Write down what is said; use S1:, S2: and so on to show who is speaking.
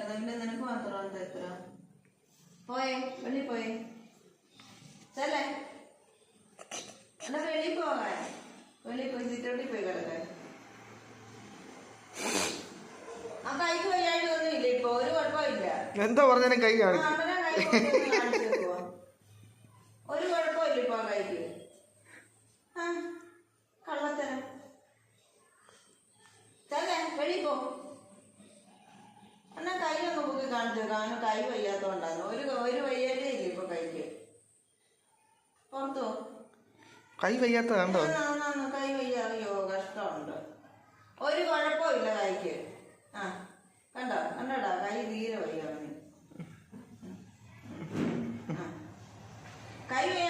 S1: ഉണ്ടായിരുന്നു. പിന്നെ നിനക്ക് മാത്രമാണ് എത്ര. പോയേ വെളിയിൽ പോയേ ചെല്ലേ. എന്നാ വെളിയിൽ പോകാൻ. വെളിയിൽ പോയി സിറ്റൗട്ടിൽ പോയി കിടക്കാൻ. ആ കൈക്ക് വയ്യാണ്ട് ഒന്നുമില്ല ഇപ്പൊ. ഒരു കുഴപ്പമില്ല.
S2: എന്താ പറഞ്ഞാലും കൈ കാണിക്കും.
S1: ഒരു കുഴപ്പമില്ല ഇപ്പൊ ആ കൈക്ക്. ആ കള്ളത്തരം. ചെല്ലേ വെളിയിൽ പോ. എന്നാ കൈ ഒന്ന് പൊക്കി കാണിച്ചു. കാരണം കൈ വയ്യാത്തോണ്ടാണ്. ഒരു വയ്യാണ്ടേ ഇല്ല ഇപ്പൊ കൈക്ക്. പുറത്തോ
S2: കൈ വയ്യാത്ത കണ്ടോ?
S1: കൈ വയ്യ. അയ്യോ കഷ്ടമുണ്ട്. ഒരു കുഴപ്പമില്ല കൈക്ക്. ആ കണ്ടോ കണ്ടോടാ കൈ തീരെ വയ്യ. കൈ വയ്യ